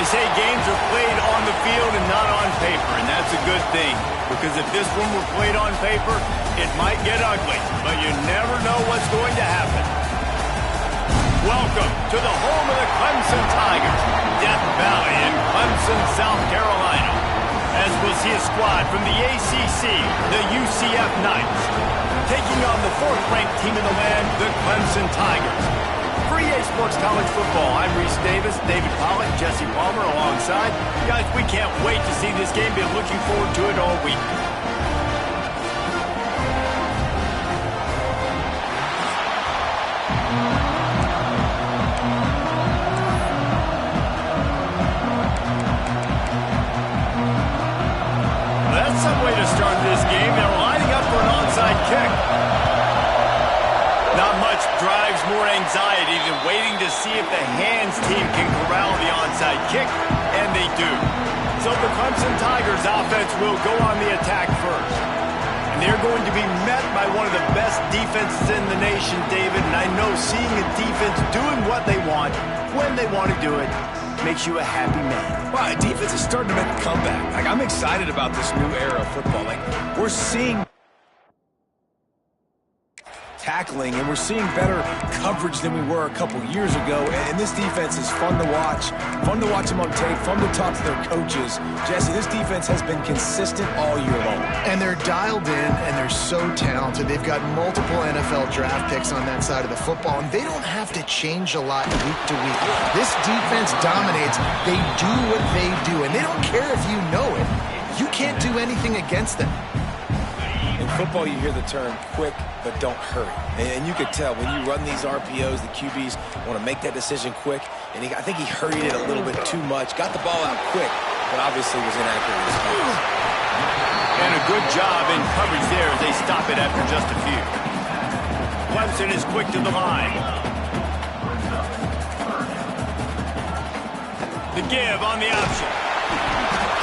They say games are played on the field and not on paper, and that's a good thing. Because if this one were played on paper, it might get ugly, but you never know what's going to happen. Welcome to the home of the Clemson Tigers, Death Valley in Clemson, South Carolina. As we'll see a squad from the ACC, the UCF Knights, taking on the fourth-ranked team in the land, the Clemson Tigers. For EA Sports College Football, I'm Reese Davis, David Pollack, Jesse Palmer alongside. Guys, we can't wait to see this game. Been looking forward to it all week. Well, that's some way to start this game. They're lining up for an onside kick. Not much drives more anxiety than waiting to see if the hands team can corral the onside kick, and they do. So the Clemson Tigers offense will go on the attack first. And they're going to be met by one of the best defenses in the nation, David, and I know seeing a defense doing what they want, when they want to do it, makes you a happy man. Wow, defense is starting to make a comeback. I'm excited about this new era of football. We're seeing tackling, and we're seeing better coverage than we were a couple years ago, and this defense is fun to watch them on tape, fun to talk to their coaches. Jesse, this defense has been consistent all year long. And they're dialed in, and they're so talented. They've got multiple NFL draft picks on that side of the football, and they don't have to change a lot week to week. This defense dominates. They do what they do, and they don't care if you know it. You can't do anything against them. In football, you hear the term quick, but don't hurry. And you could tell when you run these RPOs, the QBs want to make that decision quick. And I think he hurried it a little bit too much. Got the ball out quick, but obviously was inaccurate in his pass. And a good job in coverage there as they stop it after just a few. Clemson is quick to the line. The give on the option.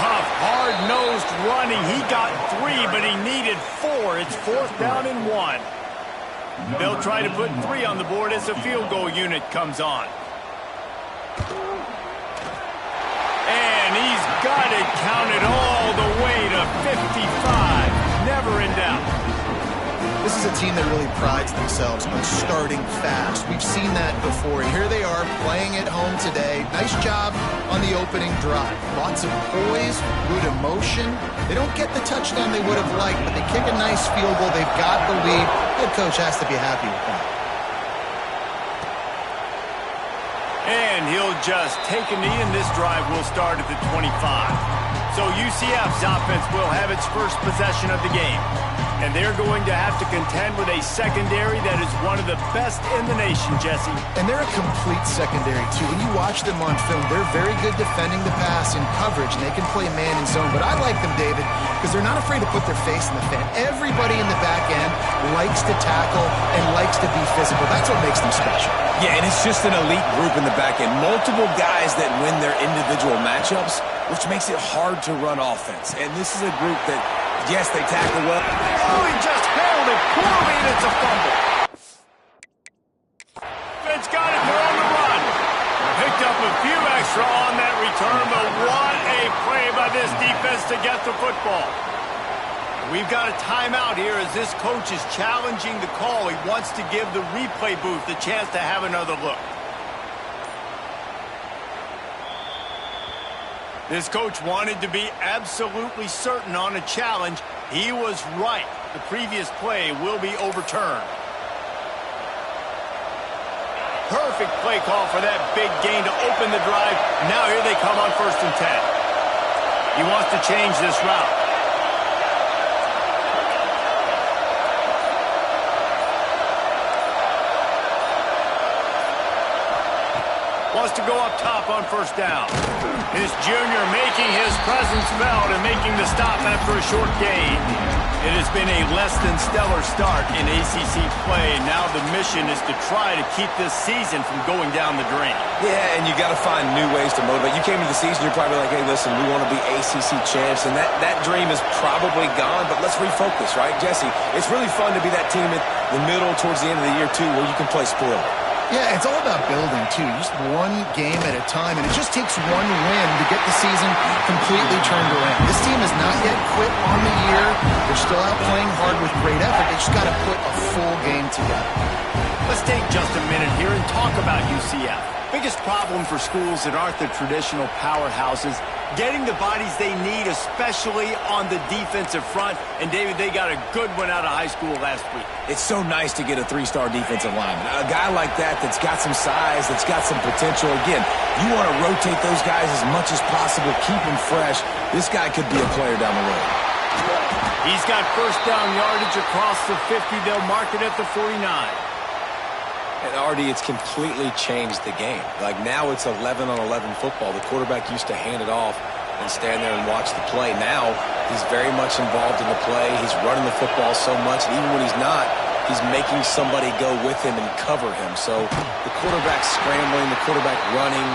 Tough, hard-nosed running. He got 3, but he needed 4. It's 4th down and 1. They'll try to put 3 on the board as the field goal unit comes on. And he's got it counted all the way to 55. Never in doubt. This is a team that really prides themselves on starting fast. We've seen that before. Here they are playing at home today. Nice job on the opening drive. Lots of poise, good emotion. They don't get the touchdown they would have liked, but they kick a nice field goal. They've got the lead. Head coach has to be happy with that. And he'll just take a knee, and this drive will start at the 25. So UCF's offense will have its first possession of the game. And they're going to have to contend with a secondary that is one of the best in the nation, Jesse. And they're a complete secondary, too. When you watch them on film, they're very good defending the pass in coverage, and they can play man and zone. But I like them, David, because they're not afraid to put their face in the fan. Everybody in the back end likes to tackle and likes to be physical. That's what makes them special. Yeah, and it's just an elite group in the back end. Multiple guys that win their individual matchups, which makes it hard to run offense. And this is a group that, yes, they tackle well. Oh, he just held it poorly, and it's a fumble. It's got it. They're on the run. Picked up a few extra on that return, but what a play by this defense to get the football. We've got a timeout here as this coach is challenging the call. He wants to give the replay booth the chance to have another look. This coach wanted to be absolutely certain on a challenge. He was right. The previous play will be overturned. Perfect play call for that big gain to open the drive. Now here they come on 1st and 10. He wants to change this route. Wants to go up top on 1st down. His junior making his presence felt and making the stop after a short gain. It has been a less than stellar start in ACC play. Now the mission is to try to keep this season from going down the drain. Yeah, and you got to find new ways to motivate. You came into the season, you're probably like, hey, listen, we want to be ACC champs, and that dream is probably gone, but let's refocus, right, Jesse? It's really fun to be that team at the middle towards the end of the year, too, where you can play spoiler. Yeah, it's all about building, too. Just one game at a time, and it just takes one win to get the season completely turned around. This team has not yet quit on the year. They're still out playing hard with great effort. They just got to put a full game together. Let's take just a minute here and talk about UCF. Biggest problem for schools that aren't the traditional powerhouses, getting the bodies they need, especially on the defensive front. And, David, they got a good one out of high school last week. It's so nice to get a three-star defensive lineman. A guy like that's got some size, that's got some potential. Again, you want to rotate those guys as much as possible, keep them fresh. This guy could be a player down the road. He's got first down yardage across the 50. They'll mark it at the 49. And, Artie, it's completely changed the game. Like, now it's 11-on-11 football. The quarterback used to hand it off and stand there and watch the play. Now he's very much involved in the play. He's running the football so much, and even when he's not, he's making somebody go with him and cover him. So the quarterback scrambling, the quarterback running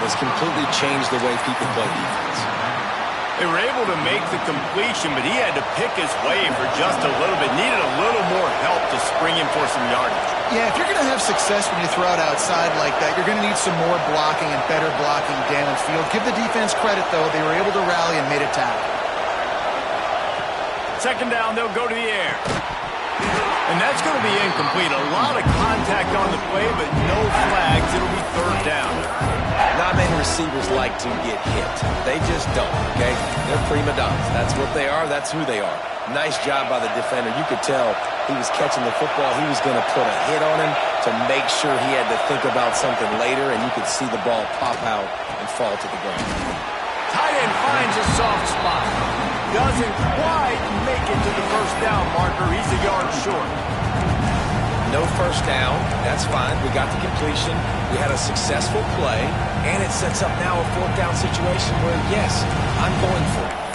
has completely changed the way people play defense. They were able to make the completion, but he had to pick his way for just a little bit. Needed a little more help to spring him for some yardage. Yeah, if you're going to have success when you throw it outside like that, you're going to need some more blocking and better blocking downfield. Give the defense credit, though. They were able to rally and made a tackle. Second down, they'll go to the air. And that's going to be incomplete. A lot of contact on the play, but no flags. It'll be third down. Not many receivers like to get hit. They just don't, okay? They're prima donnas. That's what they are. That's who they are. Nice job by the defender. You could tell he was catching the football. He was going to put a hit on him to make sure he had to think about something later, and you could see the ball pop out and fall to the ground. Tight end finds a soft spot. Doesn't quite make it to the first down marker. He's a yard short. No first down. That's fine. We got the completion. We had a successful play, and it sets up now a fourth down situation where, yes, I'm going for it.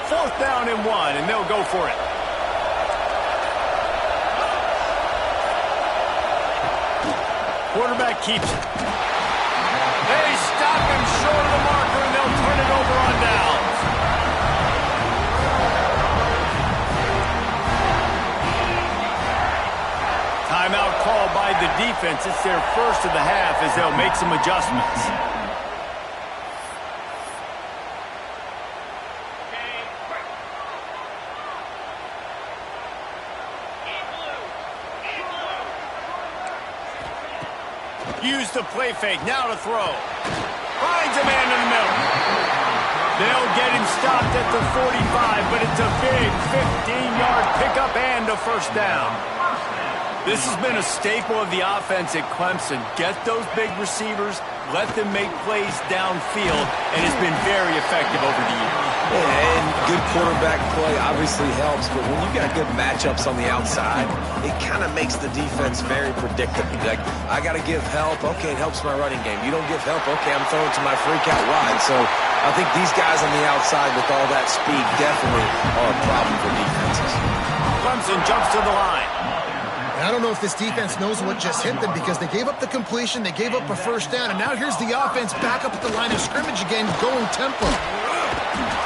Fourth down and 1, and they'll go for it. Quarterback keeps it. They stop him short of the marker, and they'll turn it over on downs. Timeout called by the defense. It's their first of the half as they'll make some adjustments. Use the play fake, now to throw. Finds a man in the middle. They'll get him stopped at the 45, but it's a big 15-yard pickup and a first down. This has been a staple of the offense at Clemson. Get those big receivers, let them make plays downfield, and it's been very effective over the years. Yeah, and good quarterback play obviously helps, but when you got good matchups on the outside, it kind of makes the defense very predictable. Like, I got to give help. Okay, it helps my running game. You don't give help. Okay, I'm throwing to my freak out wide. So I think these guys on the outside with all that speed definitely are a problem for defenses. Clemson jumps to the line. I don't know if this defense knows what just hit them because they gave up the completion, they gave up a first down, and now here's the offense back up at the line of scrimmage again, going tempo.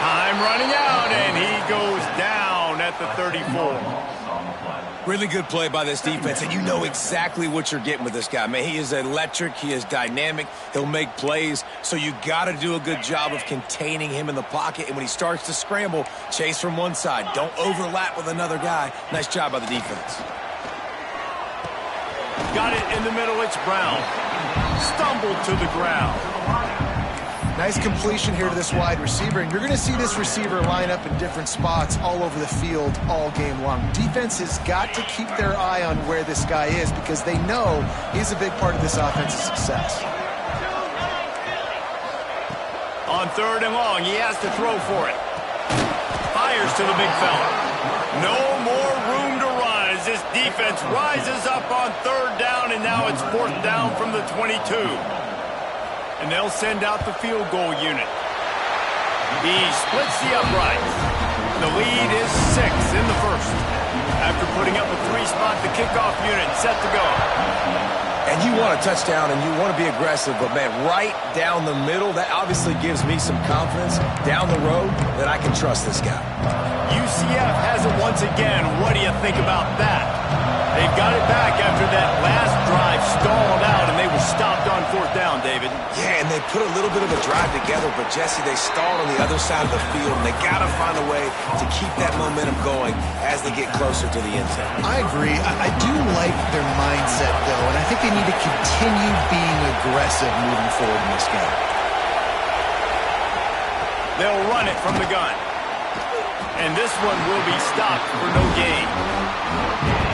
Time running out, and he goes down at the 34. Really good play by this defense, and you know exactly what you're getting with this guy. Man, he is electric. He is dynamic. He'll make plays, so you got to do a good job of containing him in the pocket, and when he starts to scramble, chase from one side. Don't overlap with another guy. Nice job by the defense. Got it in the middle, it's Brown. Stumbled to the ground. Nice completion here to this wide receiver, and you're going to see this receiver line up in different spots all over the field all game long. Defense has got to keep their eye on where this guy is because they know he's a big part of this offense's success. On third and long, he has to throw for it. Fires to the big fella. No more room to run as this defense rises up on third down, and now it's fourth down from the 22. And they'll send out the field goal unit. He splits the uprights. The lead is 6 in the first. After putting up a 3-spot, the kickoff unit set to go. And you want a touchdown and you want to be aggressive, but, man, right down the middle, that obviously gives me some confidence down the road that I can trust this guy. UCF has it once again. What do you think about that? They've got it back after that last drive stalled out, and they were stopped on fourth down, David. Yeah, and they put a little bit of a drive together, but, Jesse, they stalled on the other side of the field, and they got to find a way to keep that momentum going as they get closer to the end zone. I agree. I do like their mindset, though, and I think they need to continue being aggressive moving forward in this game. They'll run it from the gun. And this one will be stopped for no gain.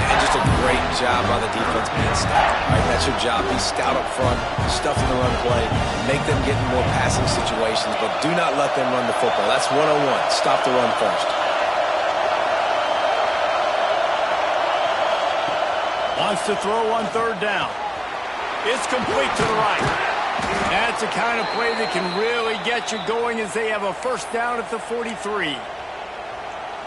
And just a great job by the defense being stout. Right, that's your job. Be stout up front, stuffing the run play, make them get in more passing situations, but do not let them run the football. That's 101. Stop the run first. Wants to throw on third down. It's complete to the right. That's the kind of play that can really get you going as they have a first down at the 43.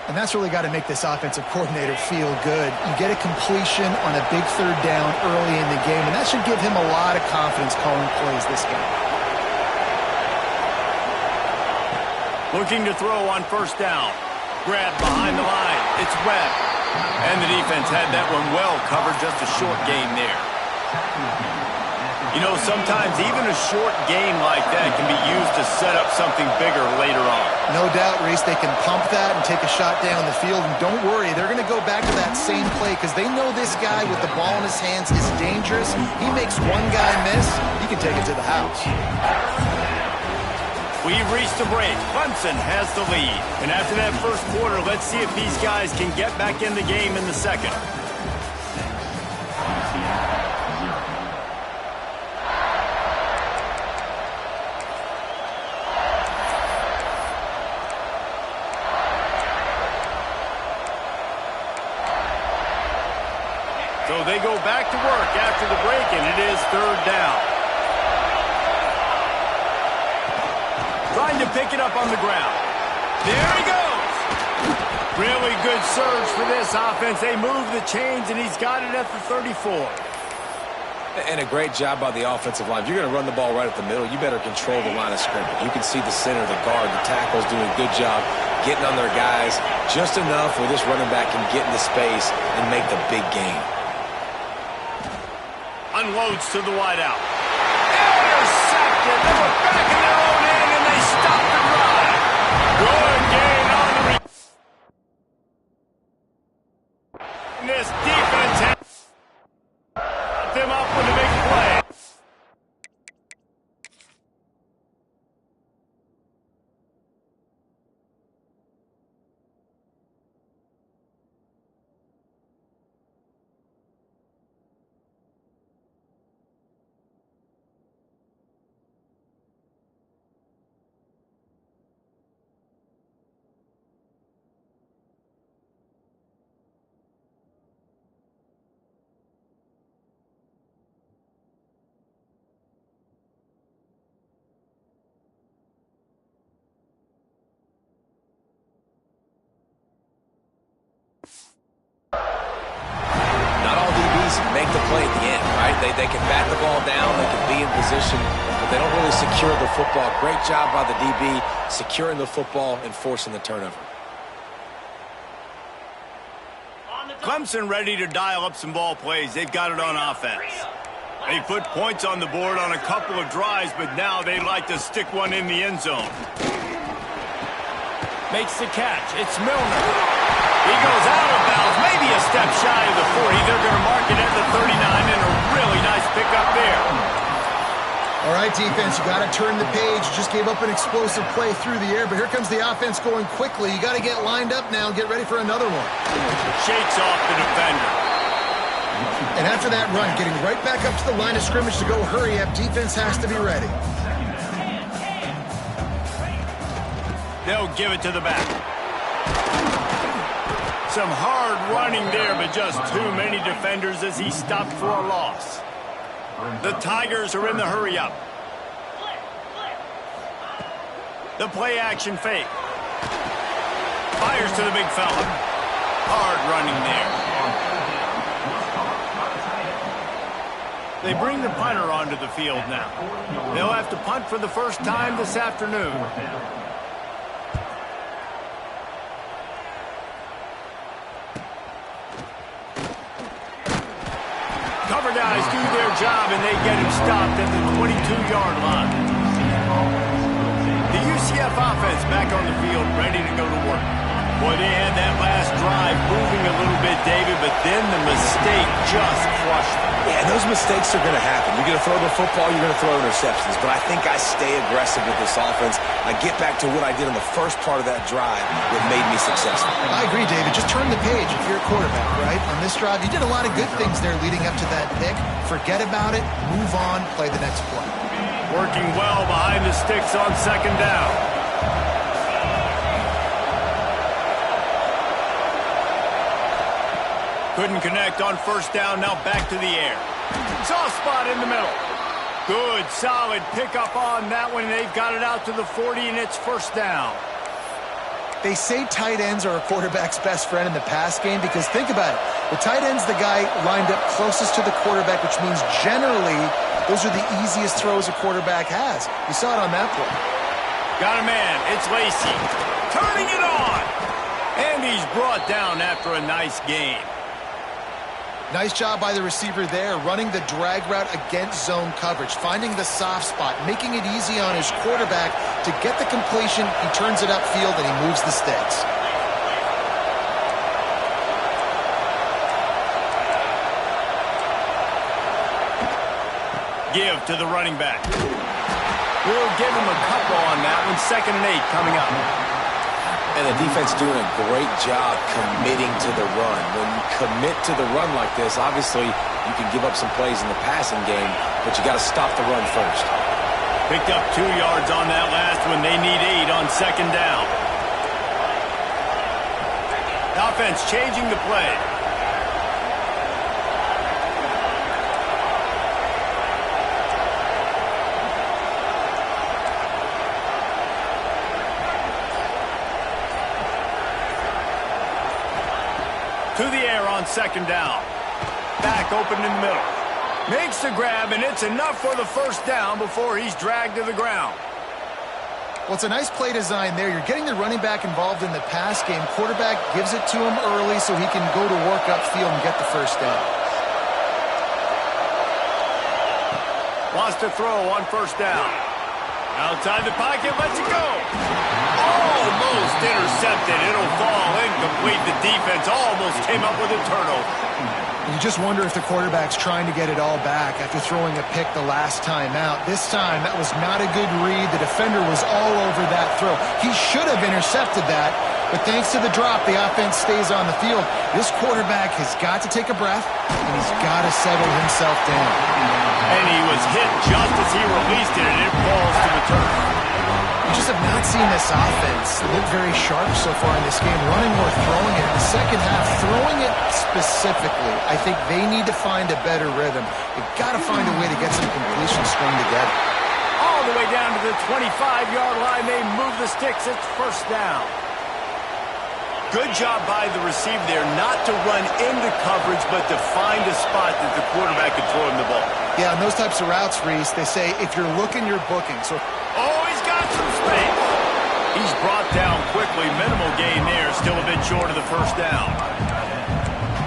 And that's really got to make this offensive coordinator feel good. You get a completion on a big third down early in the game, and that should give him a lot of confidence calling plays this game. Looking to throw on first down. Grab behind the line. It's Webb. And the defense had that one well covered, just a short gain there. You know, sometimes even a short game like that can be used to set up something bigger later on. No doubt, Reese, they can pump that and take a shot down the field. And don't worry, they're going to go back to that same play because they know this guy with the ball in his hands is dangerous. He makes one guy miss, he can take it to the house. We've reached the break. Clemson has the lead. And after that first quarter, let's see if these guys can get back in the game in the second. So they go back to work after the break, and it is third down. Trying to pick it up on the ground. There he goes. Really good surge for this offense. They move the chains, and he's got it at the 34. And a great job by the offensive line. If you're going to run the ball right at the middle, you better control the line of scrimmage. You can see the center, the guard, the tackles doing a good job getting on their guys just enough where this running back can get into space and make the big gain. Unloads to the wideout. Intercepted. They were back in their own end, and they stopped the drive. Good gain on the this defense has them up with a big play. Make the play at the end, right? They can bat the ball down, they can be in position, but they don't really secure the football. Great job by the DB securing the football and forcing the turnover. Clemson ready to dial up some ball plays. They've got it on offense. They put points on the board on a couple of drives, but now they like to stick one in the end zone. Makes the catch. It's Milner. He goes out of bounds, maybe a step shy of the 40. They're going to mark it at the 39, and a really nice pickup there. All right, defense, you got to turn the page. You just gave up an explosive play through the air, but here comes the offense going quickly. You got to get lined up now and get ready for another one. Shakes off the defender. And after that run, getting right back up to the line of scrimmage to go hurry up, defense has to be ready. They'll give it to the back. Some hard running there, but just too many defenders as he stopped for a loss. The Tigers are in the hurry-up. The play-action fake. Fires to the big fella. Hard running there. They bring the punter onto the field now. They'll have to punt for the first time this afternoon. Cover guys do their job, and they get him stopped at the 22-yard line. The UCF offense back on the field, ready to go to work. Boy, they had that last drive moving a little bit, David, but then the mistake just crushed them. Yeah, those mistakes are going to happen. You're going to throw the football, you're going to throw interceptions. But I think I stay aggressive with this offense. I get back to what I did in the first part of that drive that made me successful. I agree, David. Just turn the page if you're a quarterback, right? On this drive, you did a lot of good things there leading up to that pick. Forget about it, move on, play the next play. Working well behind the sticks on second down. Couldn't connect on first down, now back to the air. Soft spot in the middle. Good, solid pickup on that one. They've got it out to the 40, and it's first down. They say tight ends are a quarterback's best friend in the pass game because think about it. The tight end's the guy lined up closest to the quarterback, which means generally those are the easiest throws a quarterback has. You saw it on that play. Got a man. It's Lacy. Turning it on. And he's brought down after a nice gain. Nice job by the receiver there, running the drag route against zone coverage, finding the soft spot, making it easy on his quarterback to get the completion. He turns it upfield, and he moves the sticks. Give to the running back. We'll give him a couple on that one. 2nd and 8 coming up. And the defense doing a great job committing to the run. When you commit to the run like this, obviously you can give up some plays in the passing game, but you got to stop the run first. Picked up 2 yards on that last one. They need 8 on second down. Offense changing the play. To the air on second down. Back open in the middle. Makes the grab, and it's enough for the first down before he's dragged to the ground. Well, it's a nice play design there. You're getting the running back involved in the pass game. Quarterback gives it to him early so he can go to work upfield and get the first down. Wants to throw on first down. Outside the pocket, lets it go. Almost intercepted. It'll fall incomplete. The defense almost came up with a turnover. You just wonder if the quarterback's trying to get it all back after throwing a pick the last time out. This time, that was not a good read. The defender was all over that throw. He should have intercepted that, but thanks to the drop, the offense stays on the field. This quarterback has got to take a breath, and he's got to settle himself down. And he was hit just as he released it, and it falls to the turf. We just have not seen this offense look very sharp so far in this game, running or throwing it. In the second half, throwing it specifically, I think they need to find a better rhythm. They've got to find a way to get some completion strung together. All the way down to the 25-yard line, they move the sticks. It's first down. Good job by the receiver there not to run into coverage, but to find a spot that the quarterback could throw him the ball. Yeah, on those types of routes, Reese, they say if you're looking, you're booking. So, he's got some space. He's brought down quickly. Minimal gain there. Still a bit short of the first down.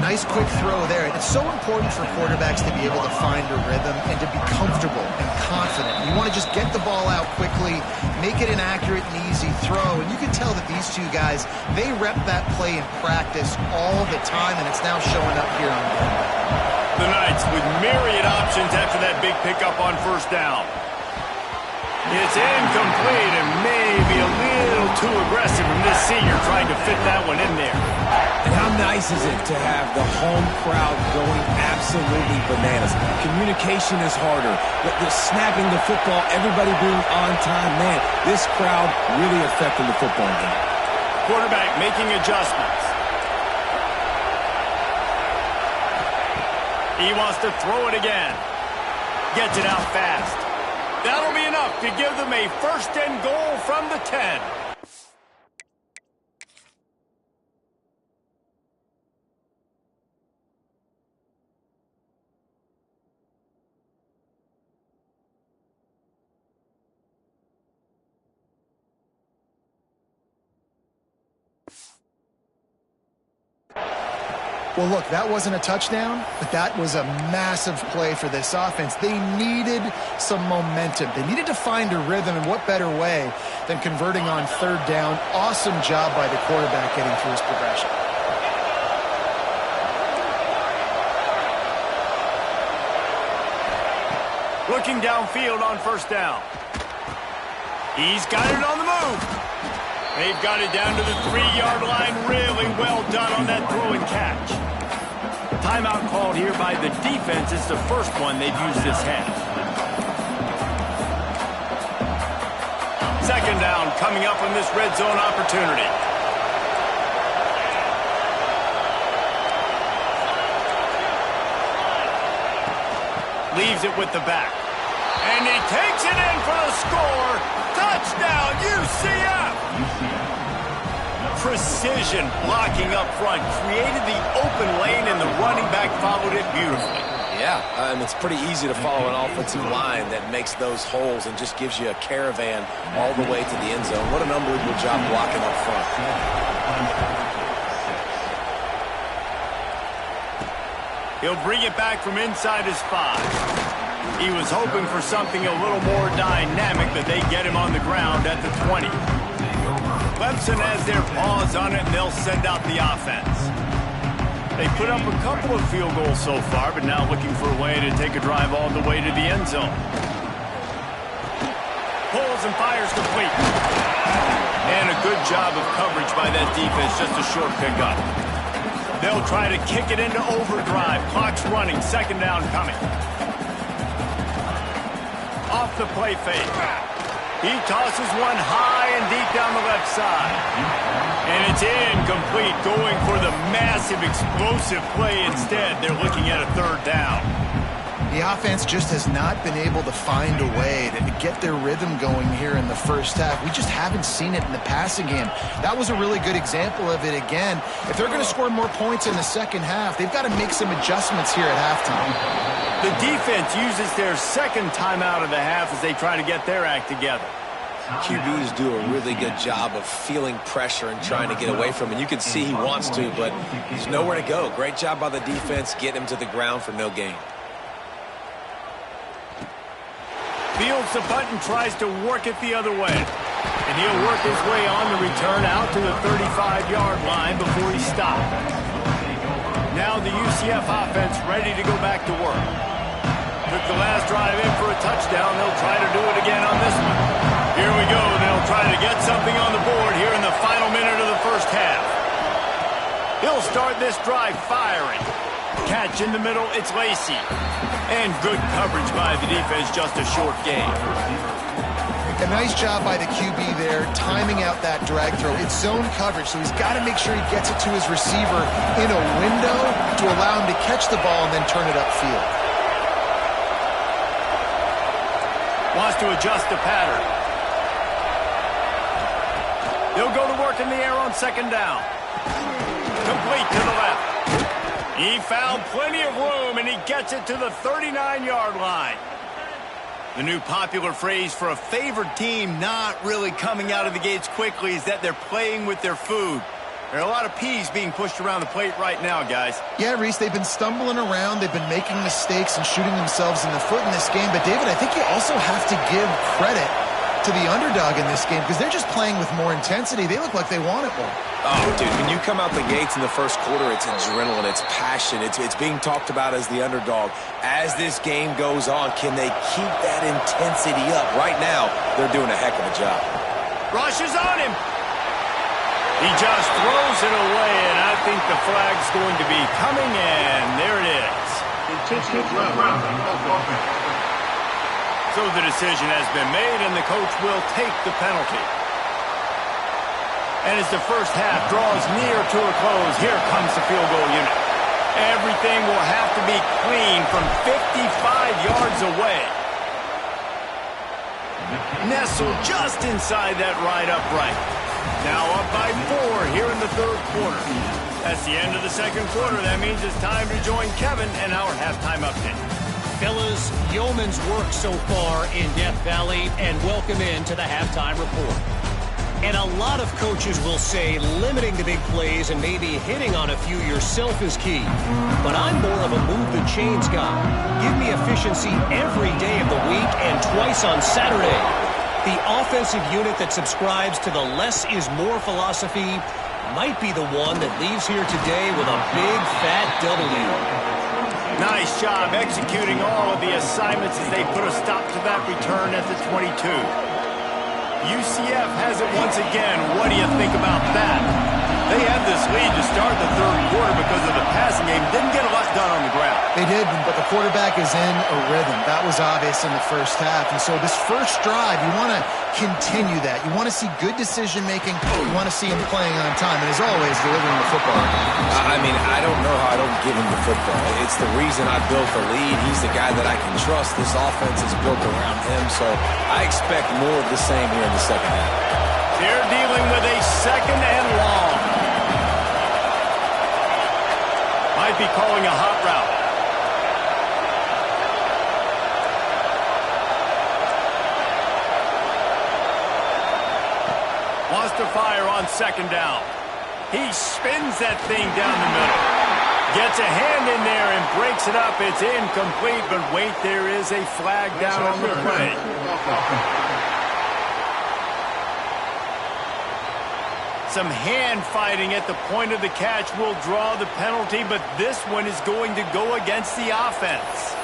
Nice quick throw there. It's so important for quarterbacks to be able to find a rhythm and to be comfortable and confident. You want to just get the ball out quickly, make it an accurate and easy throw. And you can tell that these two guys, they rep that play in practice all the time, and it's now showing up here on game. The Knights with myriad options after that big pickup on first down. It's incomplete and maybe a little too aggressive from this senior trying to fit that one in there. And how nice is it to have the home crowd going absolutely bananas? Communication is harder. The snapping the football, everybody being on time. Man, this crowd really affecting the football game. Quarterback making adjustments. He wants to throw it again. Gets it out fast. That'll be enough to give them a first and goal from the 10. Well, look, that wasn't a touchdown, but that was a massive play for this offense. They needed some momentum. They needed to find a rhythm, and what better way than converting on third down. Awesome job by the quarterback getting through his progression. Looking downfield on first down. He's got it on the move. They've got it down to the 3-yard line. Really well done on that throw and catch. Timeout called here by the defense. It's the first one they've used this half. Second down coming up on this red zone opportunity. Leaves it with the back. And he takes it in for the score. Touchdown, UCF! Precision blocking up front. Created the open lane, and the running back followed it beautifully. Yeah, it's pretty easy to follow an offensive line that makes those holes and just gives you a caravan all the way to the end zone. What an unbelievable job blocking up front. He'll bring it back from inside his 5. He was hoping for something a little more dynamic, but they get him on the ground at the 20. Clemson has their paws on it, and they'll send out the offense. They put up a couple of field goals so far, but now looking for a way to take a drive all the way to the end zone. Pulls and fires complete. And a good job of coverage by that defense, just a short pickup. They'll try to kick it into overdrive. Clock's running, second down coming. Off the play fake. He tosses one high and deep down the left side. And it's incomplete, going for the massive explosive play instead. They're looking at a third down. The offense just has not been able to find a way to get their rhythm going here in the first half. We just haven't seen it in the passing game. That was a really good example of it again. If they're going to score more points in the second half, they've got to make some adjustments here at halftime. The defense uses their second timeout of the half as they try to get their act together. QBs do a really good job of feeling pressure and trying to get away from it. You can see he wants to, but he's nowhere to go. Great job by the defense, getting him to the ground for no gain. Fields the punt and tries to work it the other way. And he'll work his way on the return out to the 35-yard line before he stopped. Now the UCF offense ready to go back to work. Took the last drive in for a touchdown. They'll try to do it again on this one. Here we go. They'll try to get something on the board here in the final minute of the first half. He'll start this drive firing. Catch in the middle, it's Lacey. And good coverage by the defense, just a short gain. A nice job by the QB there, timing out that drag throw. It's zone coverage, so he's got to make sure he gets it to his receiver in a window to allow him to catch the ball and then turn it upfield. Wants to adjust the pattern. They'll go to work in the air on second down. Complete to the left. He found plenty of room, and he gets it to the 39-yard line. The new popular phrase for a favored team not really coming out of the gates quickly is that they're playing with their food. There are a lot of peas being pushed around the plate right now, guys. Yeah, Reese, they've been stumbling around. They've been making mistakes and shooting themselves in the foot in this game. But, David, I think you also have to give credit to the underdog in this game because they're just playing with more intensity. They look like they want it more. Oh, dude, when you come out the gates in the first quarter, it's adrenaline, it's passion, it's being talked about as the underdog. As this game goes on, can they keep that intensity up? Right now, they're doing a heck of a job. Rush is on him. He just throws it away, and I think the flag's going to be coming, and there it is. So the decision has been made, and the coach will take the penalty. And as the first half draws near to a close, here comes the field goal unit. Everything will have to be clean from 55 yards away. Nestled just inside that right upright. Now up by 4 here in the third quarter. That's the end of the second quarter. That means it's time to join Kevin and our halftime update. Fellas, yeoman's work so far in Death Valley, and welcome into the halftime report. And a lot of coaches will say limiting the big plays and maybe hitting on a few yourself is key. But I'm more of a move the chains guy. Give me efficiency every day of the week and twice on Saturday. The offensive unit that subscribes to the less is more philosophy might be the one that leaves here today with a big fat W. Nice job executing all of the assignments as they put a stop to that return at the 22. UCF has it once again. What do you think about that? They had this lead to start the third quarter because of the passing game. Didn't get a lot done on the ground. They did, but the quarterback is in a rhythm. That was obvious in the first half. And so this first drive, you want to continue that. You want to see good decision-making. You want to see him playing on time. And as always, delivering the football. I mean, I don't know how I don't give him the football. It's the reason I built the lead. He's the guy that I can trust. This offense is built around him. So I expect more of the same here in the second half. They're dealing with a second and long. Might be calling a hot route. Wants to fire on second down. He spins that thing down the middle. Gets a hand in there and breaks it up. It's incomplete, but wait, there is a flag down on the play. Some hand fighting at the point of the catch will draw the penalty, but this one is going to go against the offense.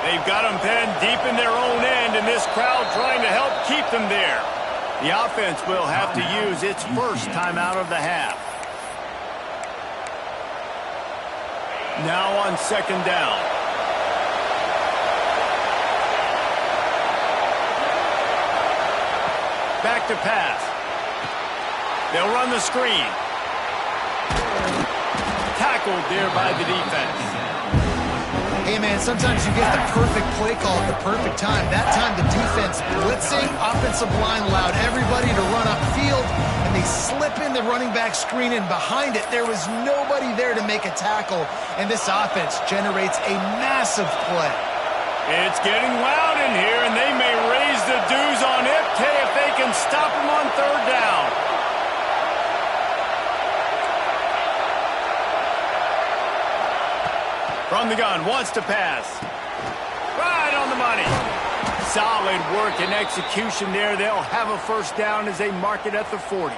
They've got them pinned deep in their own end, and this crowd trying to help keep them there. The offense will have to use its first timeout of the half. Now on second down. Back to pass. They'll run the screen. Tackled there by the defense. Hey, man, sometimes you get the perfect play call at the perfect time. That time the defense blitzing, offensive line allowed everybody to run upfield, and they slip in the running back screen, and behind it there was nobody there to make a tackle, and this offense generates a massive play. It's getting loud in here, and they may raise the dues on Ipke if they can stop him on third down. From the gun, wants to pass. Right on the money. Solid work and execution there. They'll have a first down as they mark it at the 40.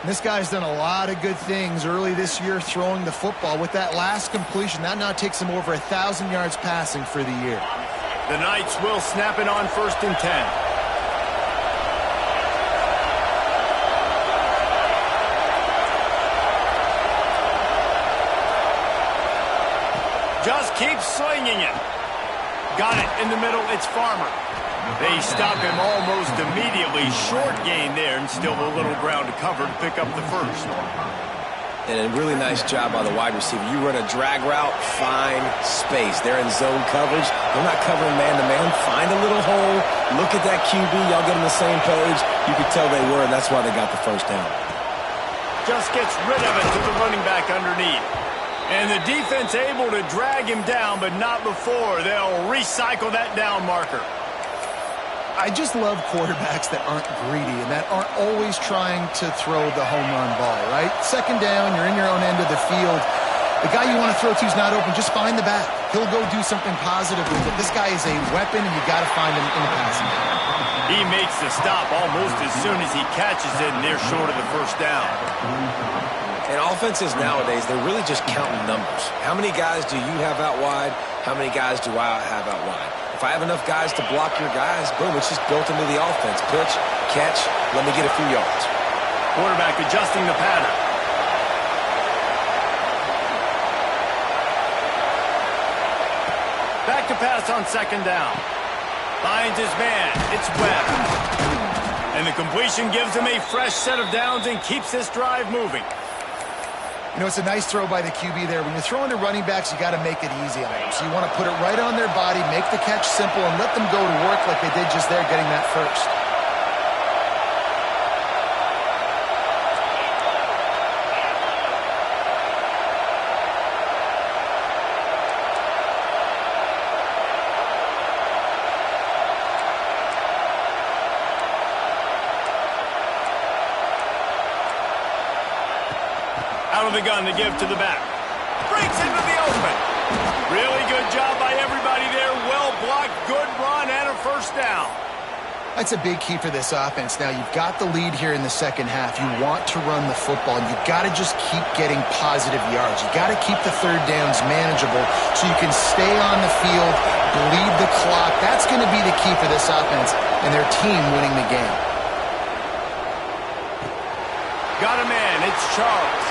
This guy's done a lot of good things early this year throwing the football. With that last completion, that now takes him over 1,000 yards passing for the year. The Knights will snap it on 1st and 10. Just keep slinging it. Got it in the middle. It's Farmer. They stop him almost immediately. Short gain there, and still a little ground to cover to pick up the first. And a really nice job by the wide receiver. You run a drag route, find space. They're in zone coverage. They're not covering man-to-man. Find a little hole. Look at that QB. Y'all get on the same page. You could tell they were, and that's why they got the first down. Just gets rid of it to the running back underneath. And the defense able to drag him down, but not before. They'll recycle that down marker. I just love quarterbacks that aren't greedy and that aren't always trying to throw the home run ball, right? Second down, you're in your own end of the field. The guy you want to throw to is not open. Just find the back. He'll go do something positive with it. This guy is a weapon, and you got to find him in the passing game. He makes the stop almost as soon as he catches it, and they're short of the first down. And offenses nowadays, they're really just counting numbers. How many guys do you have out wide? How many guys do I have out wide? If I have enough guys to block your guys, boom, it's just built into the offense. Pitch, catch, let me get a few yards. Quarterback adjusting the pattern. Back to pass on second down. Finds his man. It's Webb. And the completion gives him a fresh set of downs and keeps this drive moving. You know, it's a nice throw by the QB there. When you're throwing to running backs, you got to make it easy on them. So you want to put it right on their body, make the catch simple, and let them go to work like they did just there, getting that first. Out of the gun to give to the back. Breaks into the open. Really good job by everybody there. Well blocked, good run, and a first down. That's a big key for this offense. Now, you've got the lead here in the second half. You want to run the football, and you've got to just keep getting positive yards. You've got to keep the third downs manageable so you can stay on the field, bleed the clock. That's going to be the key for this offense and their team winning the game. Got a man. It's Charles.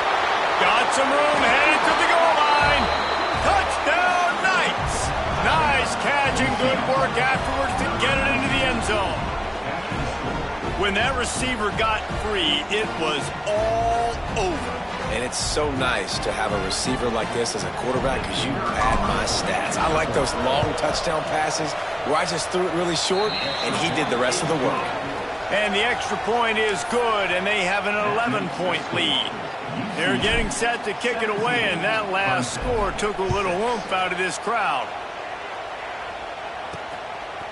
Got some room, headed to the goal line. Touchdown, Knights. Nice catch and good work afterwards to get it into the end zone. When that receiver got free, it was all over. And it's so nice to have a receiver like this as a quarterback because you pad my stats. I like those long touchdown passes where I just threw it really short and he did the rest of the work. And the extra point is good, and they have an 11-point lead. They're getting set to kick it away, and that last score took a little oomph out of this crowd.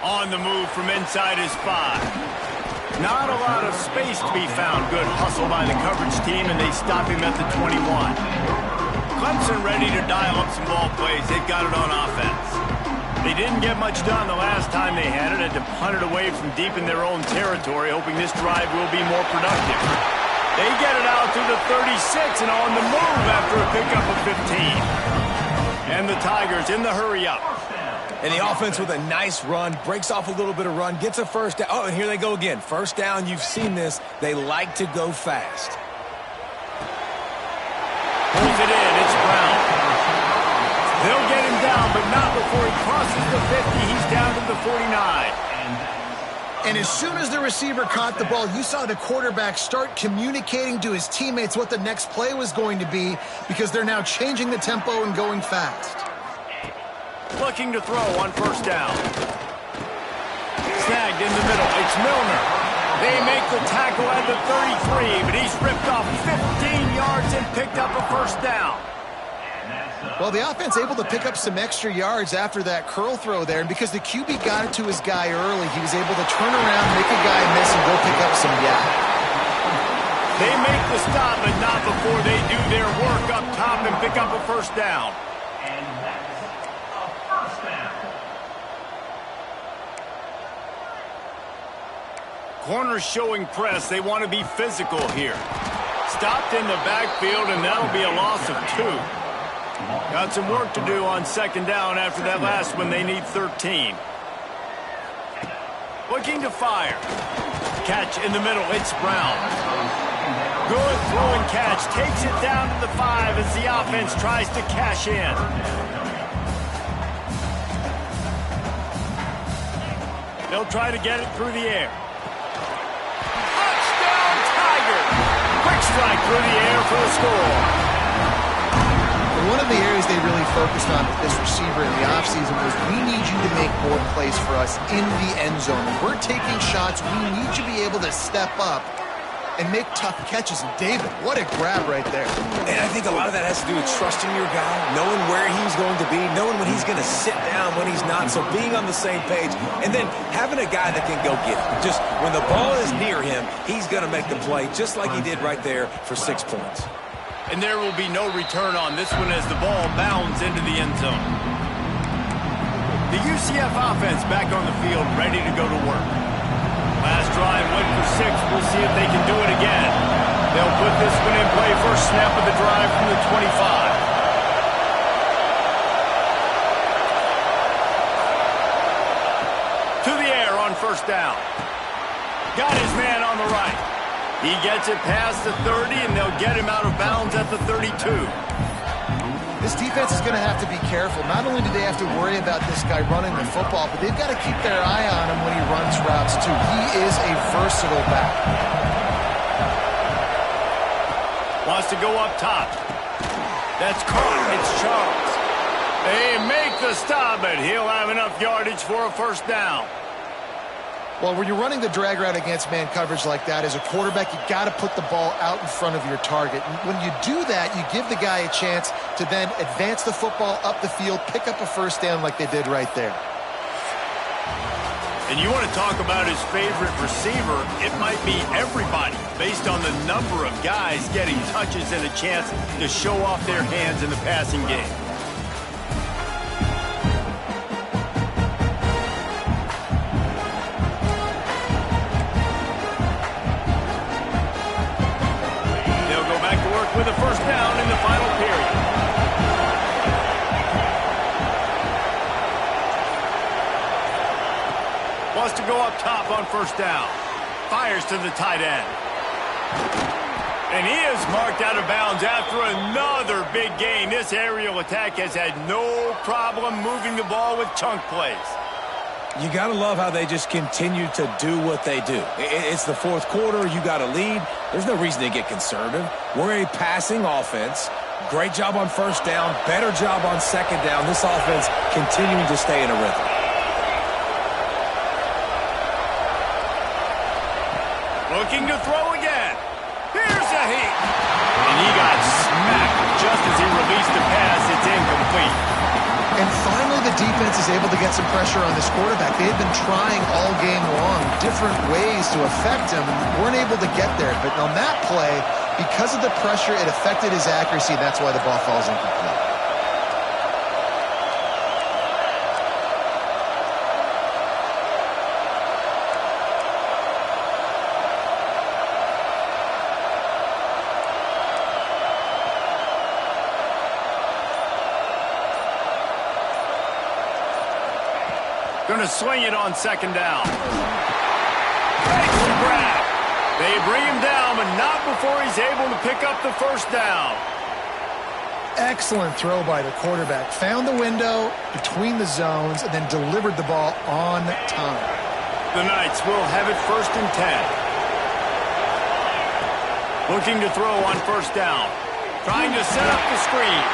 On the move from inside his 5. Not a lot of space to be found. Good hustle by the coverage team, and they stop him at the 21. Clemson ready to dial up some ball plays. They've got it on offense. They didn't get much done the last time they had it. Had to punt it away from deep in their own territory, hoping this drive will be more productive. They get it out to the 36 and on the move after a pickup of 15. And the Tigers in the hurry-up. And the offense with a nice run, breaks off a little bit of run, gets a first down. Oh, and here they go again. First down, you've seen this. They like to go fast. Pulls it in, it's Brown. They'll get him down, but not before he crosses the 50. He's down to the 49. And as soon as the receiver caught the ball, you saw the quarterback start communicating to his teammates what the next play was going to be because they're now changing the tempo and going fast. Looking to throw on first down. Snagged in the middle. It's Milner. They make the tackle at the 33, but he's ripped off 15 yards and picked up a first down. Well, the offense able to pick up some extra yards after that curl throw there, and because the QB got it to his guy early, he was able to turn around, make a guy miss, and go pick up some yak. They make the stop, but not before they do their work up top and pick up a first down. Corners showing press. They want to be physical here. Stopped in the backfield, and that'll be a loss of 2. Got some work to do on second down after that last one. They need 13. Looking to fire. Catch in the middle. It's Brown. Good throw and catch. Takes it down to the 5 as the offense tries to cash in. They'll try to get it through the air. Touchdown, Tiger! Quick strike through the air for the score. One of the areas they really focused on with this receiver in the offseason was we need you to make more plays for us in the end zone. When we're taking shots, we need you to be able to step up and make tough catches. And David, what a grab right there. And I think a lot of that has to do with trusting your guy, knowing where he's going to be, knowing when he's going to sit down, when he's not, so being on the same page, and then having a guy that can go get it. Just when the ball is near him, he's going to make the play, just like he did right there for 6 points. And there will be no return on this one as the ball bounds into the end zone. The UCF offense back on the field, ready to go to work. Last drive went for 6. We'll see if they can do it again. They'll put this one in play. First snap of the drive from the 25. To the air on first down. Got his man on the right. He gets it past the 30, and they'll get him out of bounds at the 32. This defense is going to have to be careful. Not only do they have to worry about this guy running the football, but they've got to keep their eye on him when he runs routes, too. He is a versatile back. Wants to go up top. That's caught. It's Charles. They make the stop, but he'll have enough yardage for a first down. Well, when you're running the drag route against man coverage like that, as a quarterback, you got to put the ball out in front of your target. And when you do that, you give the guy a chance to then advance the football up the field, pick up a first down like they did right there. And you want to talk about his favorite receiver, it might be everybody based on the number of guys getting touches and a chance to show off their hands in the passing game. They'll go back to work with a first down in the final period. Wants to go up top on first down. Fires to the tight end. And he is marked out of bounds after another big gain. This aerial attack has had no problem moving the ball with chunk plays. You got to love how they just continue to do what they do. It's the fourth quarter. You got a lead. There's no reason to get conservative. We're a passing offense. Great job on first down. Better job on second down. This offense continuing to stay in a rhythm. Looking to throw again. Here's a hit. And he got smacked just as he released the pass. It's incomplete. And finally, the defense is able to get some pressure on this quarterback. They've been trying all game long different ways to affect him. Weren't able to get there. But on that play, because of the pressure, it affected his accuracy. That's why the ball falls incomplete. Going to swing it on second down. Makes the grab. They bring him down, but not before he's able to pick up the first down. Excellent throw by the quarterback. Found the window between the zones and then delivered the ball on time. The Knights will have it 1st and 10. Looking to throw on first down. Trying to set up the screen.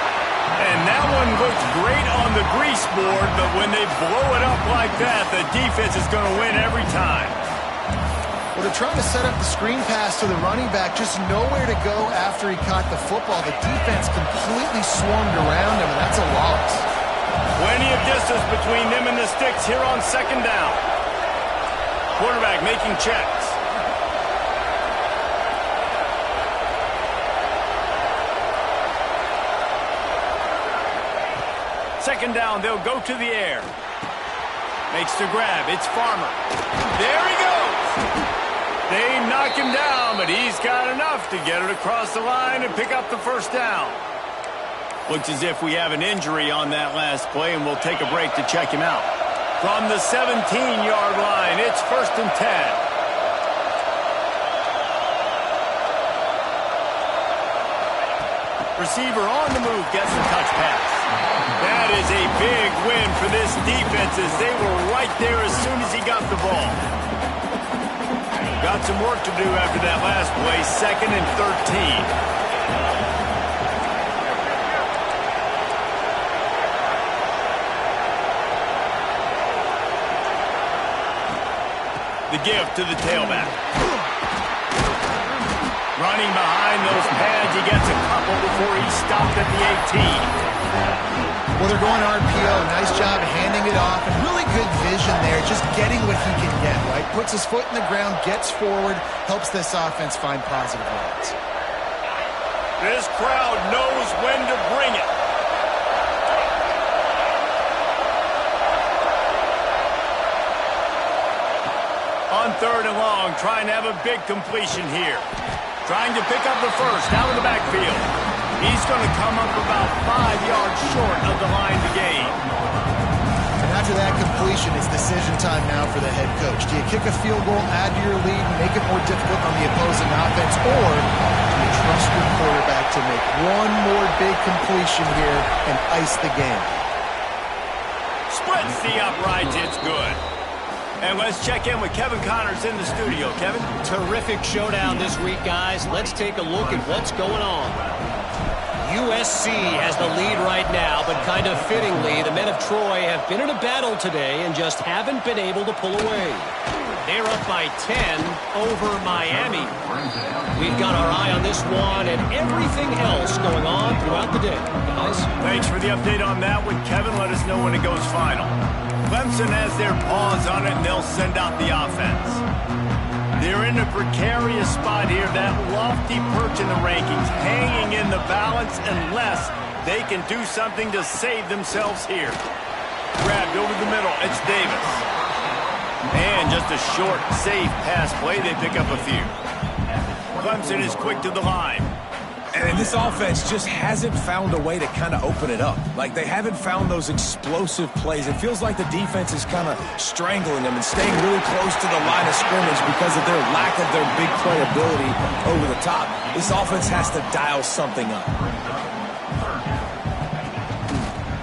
And that one looks great on the grease board, but when they blow it up like that, the defense is going to win every time. Well, they're trying to set up the screen pass to the running back, just nowhere to go after he caught the football. The defense completely swarmed around him, and that's a loss. Plenty of distance between them and the sticks here on second down. Quarterback making checks. Second down, they'll go to the air. Makes the grab. It's Farmer. There he goes. They knock him down, but he's got enough to get it across the line and pick up the first down. Looks as if we have an injury on that last play, and we'll take a break to check him out. From the 17-yard line, it's 1st and 10. Receiver on the move, gets the touch pass. That is a big win for this defense as they were right there as soon as he got the ball. Got some work to do after that last play, 2nd and 13. The give to the tailback. Running behind those pads, he gets a couple before he stopped at the 18. Well, they're going RPO. Nice job handing it off. And really good vision there, just getting what he can get, right? Puts his foot in the ground, gets forward, helps this offense find positive runs. This crowd knows when to bring it. On 3rd and long, trying to have a big completion here. Trying to pick up the first, down in the backfield. He's going to come up about 5 yards short of the line to gain. And after that completion, it's decision time now for the head coach. Do you kick a field goal, add to your lead, and make it more difficult on the opposing offense, or do you trust your quarterback to make one more big completion here and ice the game? Splits the uprights, it's good. And let's check in with Kevin Connors in the studio. Kevin? Terrific showdown this week, guys. Let's take a look at what's going on. USC has the lead right now, but kind of fittingly, the men of Troy have been in a battle today and just haven't been able to pull away. They're up by 10 over Miami. We've got our eye on this one and everything else going on throughout the day. Guys? Thanks for the update on that one, Kevin. Let us know when it goes final. Clemson Clemson has their paws on it, and they'll send out the offense. They're in a precarious spot here, that lofty perch in the rankings, hanging in the balance unless they can do something to save themselves here. Grabbed over the middle, it's Davis. And just a short, safe pass play, they pick up a few. Clemson is quick to the line. And this offense just hasn't found a way to kind of open it up. Like, they haven't found those explosive plays. It feels like the defense is kind of strangling them and staying really close to the line of scrimmage because of their lack of their big play ability over the top. This offense has to dial something up.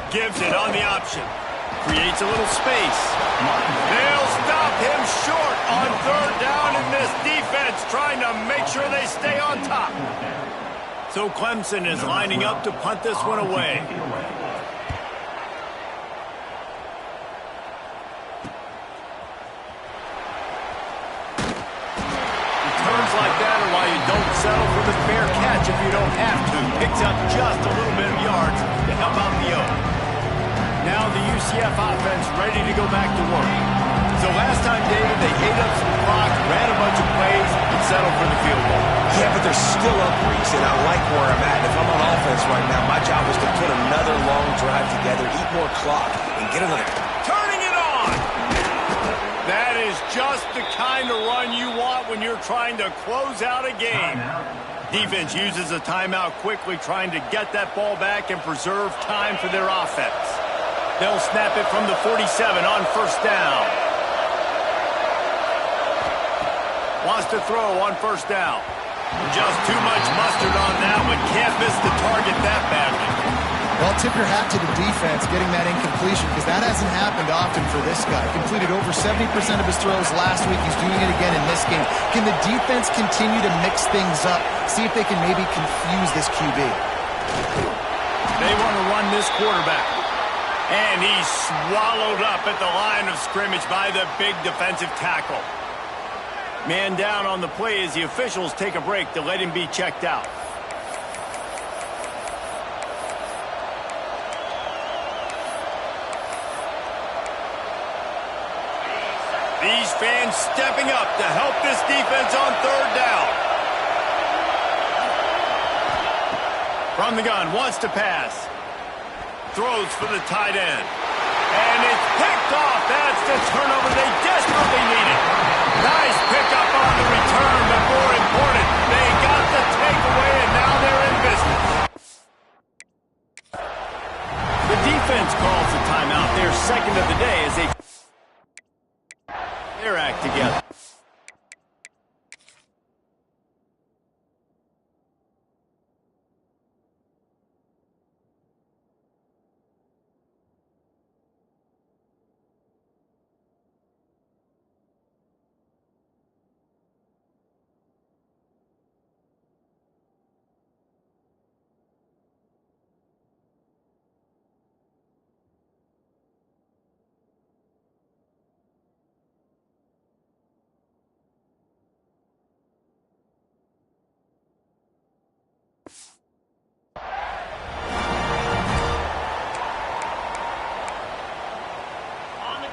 Gives it on the option. Creates a little space. They'll stop him short on third down, and this defense trying to make sure they stay on top. So Clemson is lining up to punt this one away. Returns like that are why you don't settle for the fair catch if you don't have to. Picks up just a little bit of yards to help out the O. Now the UCF offense ready to go back to work. So last time, David, they ate up some clock, ran a bunch of plays, and settled for the field goal. Yeah, but they're still up, Reese, and I like where I'm at. If I'm on offense right now, my job is to put another long drive together, eat more clock, and get another. Turning it on! That is just the kind of run you want when you're trying to close out a game. Defense uses a timeout quickly, trying to get that ball back and preserve time for their offense. They'll snap it from the 47 on first down. Wants to throw on first down. Just too much mustard on that one. Can't miss the target that badly. Well, tip your hat to the defense getting that incompletion because that hasn't happened often for this guy. Completed over 70% of his throws last week. He's doing it again in this game. Can the defense continue to mix things up? See if they can maybe confuse this QB. They want to run this quarterback. And he's swallowed up at the line of scrimmage by the big defensive tackle. Man down on the play as the officials take a break to let him be checked out. These fans stepping up to help this defense on third down. From the gun, wants to pass. Throws for the tight end. And it's picked off. That's the turnover they desperately needed. Nice pickup on the return, but more important, they got the takeaway, and now they're in business. The defense calls the timeout, their second of the day, as they their act together.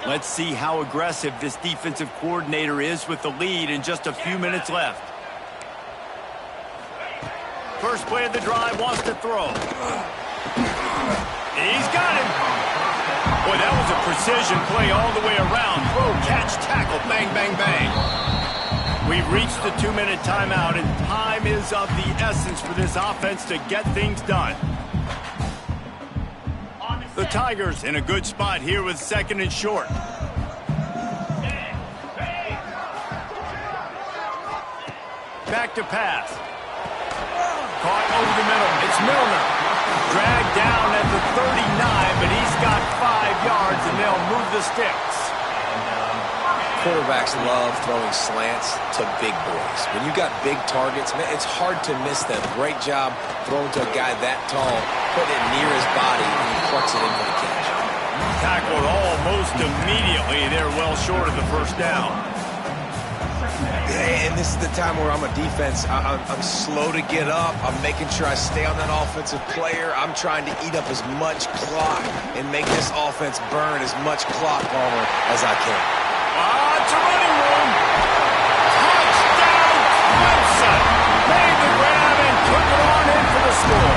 Let's see how aggressive this defensive coordinator is with the lead and just a few minutes left. First play of the drive, wants to throw. He's got him. Boy, that was a precision play all the way around. Throw, catch, tackle, bang, bang, bang. We've reached the 2-minute timeout, and time is of the essence for this offense to get things done. The Tigers in a good spot here with second and short. Back to pass. Caught over the middle. It's Milner. Dragged down at the 39, but he's got 5 yards, and they'll move the sticks. Quarterbacks love throwing slants to big boys. When you got big targets, man, it's hard to miss them. Great job throwing to a guy that tall, putting it near his body, and he plucks it in for the catch. Tackled almost immediately. They're well short of the first down. And this is the time where I'm a defense. I'm slow to get up. I'm making sure I stay on that offensive player. I'm trying to eat up as much clock and make this offense burn as much clock armor as I can. It's a running room. Touchdown, Clemson. Made the grab and took it on in for the score.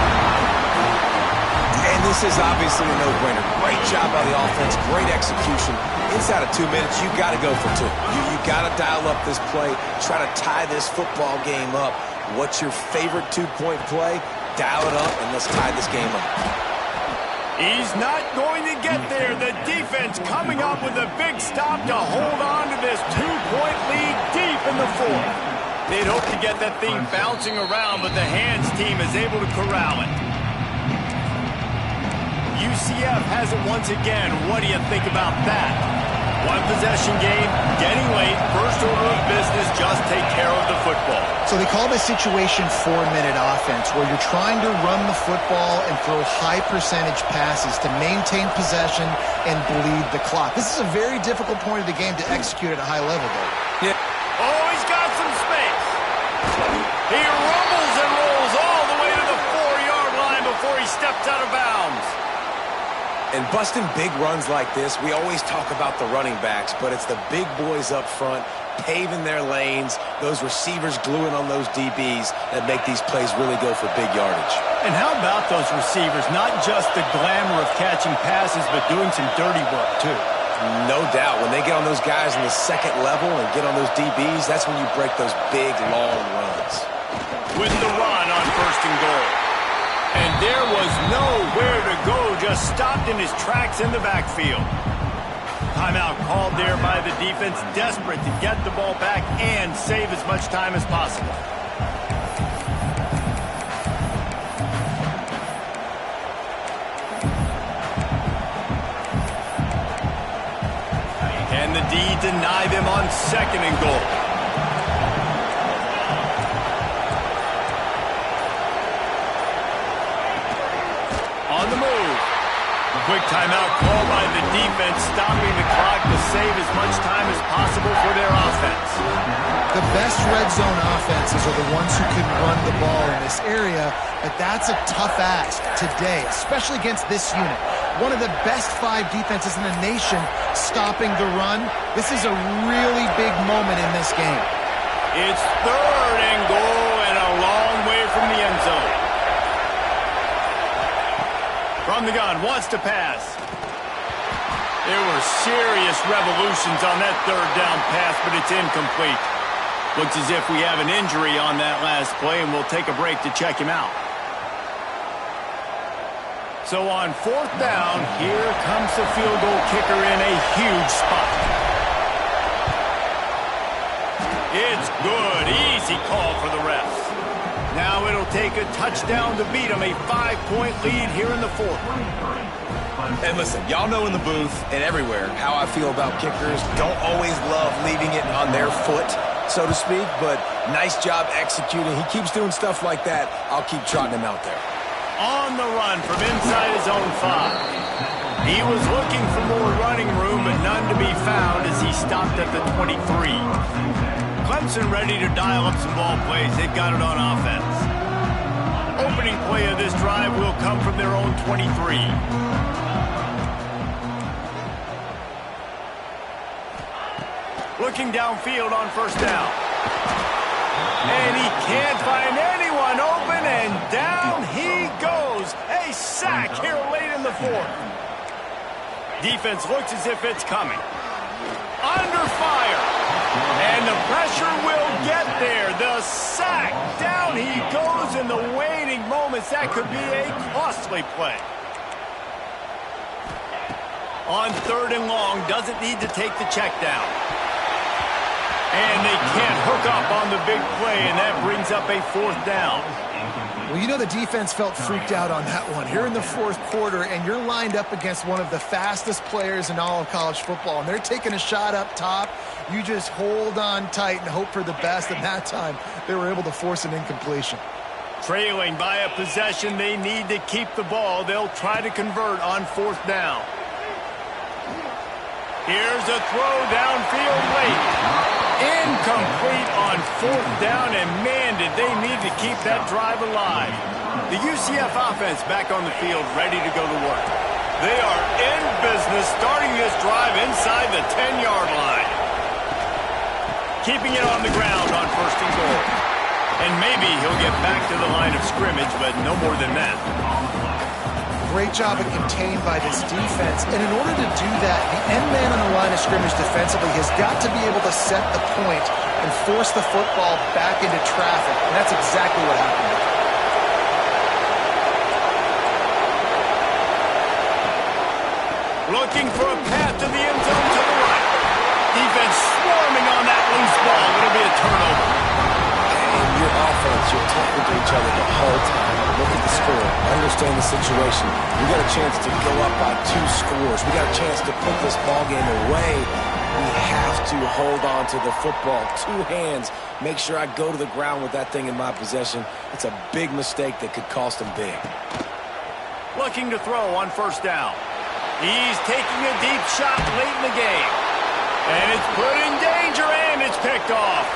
And this is obviously a no-brainer. Great job by the offense, great execution. Inside of 2 minutes, you got to go for two. You got to dial up this play, try to tie this football game up. What's your favorite two-point play? Dial it up, and let's tie this game up. He's not going to get there. The defense coming up with a big stop to hold on to this two-point lead deep in the fourth. They'd hope to get that thing bouncing around, but the hands team is able to corral it. UCF has it once again. What do you think about that? One possession game, getting late, first order of business, just take care of the football. So they call this situation 4-minute offense, where you're trying to run the football and throw high percentage passes to maintain possession and bleed the clock. This is a very difficult point of the game to execute at a high level, though. Yeah. Oh, he's got some space. He rumbles and rolls all the way to the 4-yard line before he steps out of bounds. And busting big runs like this, we always talk about the running backs, but it's the big boys up front, paving their lanes, those receivers gluing on those DBs that make these plays really go for big yardage. And how about those receivers? Not just the glamour of catching passes, but doing some dirty work, too. No doubt. When they get on those guys in the second level and get on those DBs, that's when you break those big, long runs. With the run on first and goal. And there was nowhere to go, just stopped in his tracks in the backfield. Timeout called there by the defense, desperate to get the ball back and save as much time as possible. Can the D deny them on second and goal? On the move. Quick timeout called by the defense, stopping the clock to save as much time as possible for their offense. The best red zone offenses are the ones who can run the ball in this area, but that's a tough ask today, especially against this unit. One of the best 5 defenses in the nation stopping the run. This is a really big moment in this game. It's third and goal and a long way from the end zone. From the gun, wants to pass. There were serious revolutions on that third down pass, but it's incomplete. Looks as if we have an injury on that last play, and we'll take a break to check him out. So on fourth down, here comes the field goal kicker in a huge spot. It's good. Easy call for the refs. Now it'll take a touchdown to beat them, a 5-point lead here in the fourth. And listen, y'all know in the booth and everywhere how I feel about kickers. Don't always love leaving it on their foot, so to speak, but nice job executing. He keeps doing stuff like that. I'll keep trotting him out there. On the run from inside his own 5. He was looking for more running room, but none to be found as he stopped at the 23. Clemson ready to dial up some ball plays. They've got it on offense. Opening play of this drive will come from their own 23. Looking downfield on first down. And he can't find anyone open, and down he goes. A sack here late in the fourth. Defense looks as if it's coming. Under fire. And the pressure will get there. The sack. Down he goes in the waiting moments. That could be a costly play. On third and long, doesn't need to take the check down. And they can't hook up on the big play, and that brings up a fourth down. Well, you know the defense felt freaked out on that one. Here in the fourth quarter, and you're lined up against one of the fastest players in all of college football, and they're taking a shot up top. You just hold on tight and hope for the best, and that time they were able to force an incompletion. Trailing by a possession, they need to keep the ball. They'll try to convert on fourth down. Here's a throw downfield late. Incomplete on 4th down, and man, did they need to keep that drive alive. The UCF offense back on the field, ready to go to work. They are in business, starting this drive inside the 10-yard line. Keeping it on the ground on 1st and goal. And maybe he'll get back to the line of scrimmage, but no more than that. Great job of contained by this defense. And in order to do that, the end man on the line of scrimmage defensively has got to be able to set the point and force the football back into traffic. And that's exactly what happened. Looking for a path to the end zone to the right. Defense swarming on that loose ball. It'll be a turnover. And your offense, you're talking to each other the whole time. Look at the score. Understand the situation. We got a chance to go up by 2 scores. We got a chance to put this ball game away. We have to hold on to the football. 2 hands. Make sure I go to the ground with that thing in my possession. It's a big mistake that could cost them big. Looking to throw on 1st down. He's taking a deep shot late in the game. And it's put in danger, and it's picked off.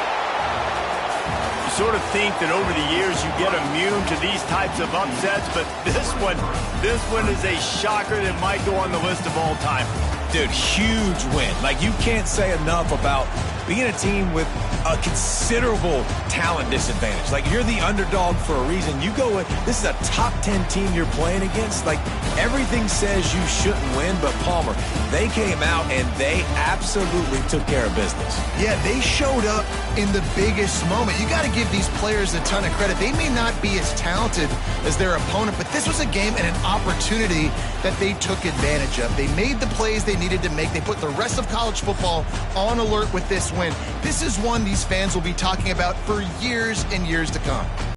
You sort of think that over the years you get immune to these types of upsets, but this one is a shocker that might go on the list of all time. Dude, huge win. Like, you can't say enough about being a team with a considerable talent disadvantage. Like, you're the underdog for a reason. You go with, this is a top 10 team you're playing against. Like, everything says you shouldn't win, but Palmer, they came out and they absolutely took care of business. Yeah, they showed up in the biggest moment. You got to give these players a ton of credit. They may not be as talented as their opponent, but this was a game and an opportunity that they took advantage of. They made the plays they needed to make. They put the rest of college football on alert with this win. This is one these fans will be talking about for years and years to come.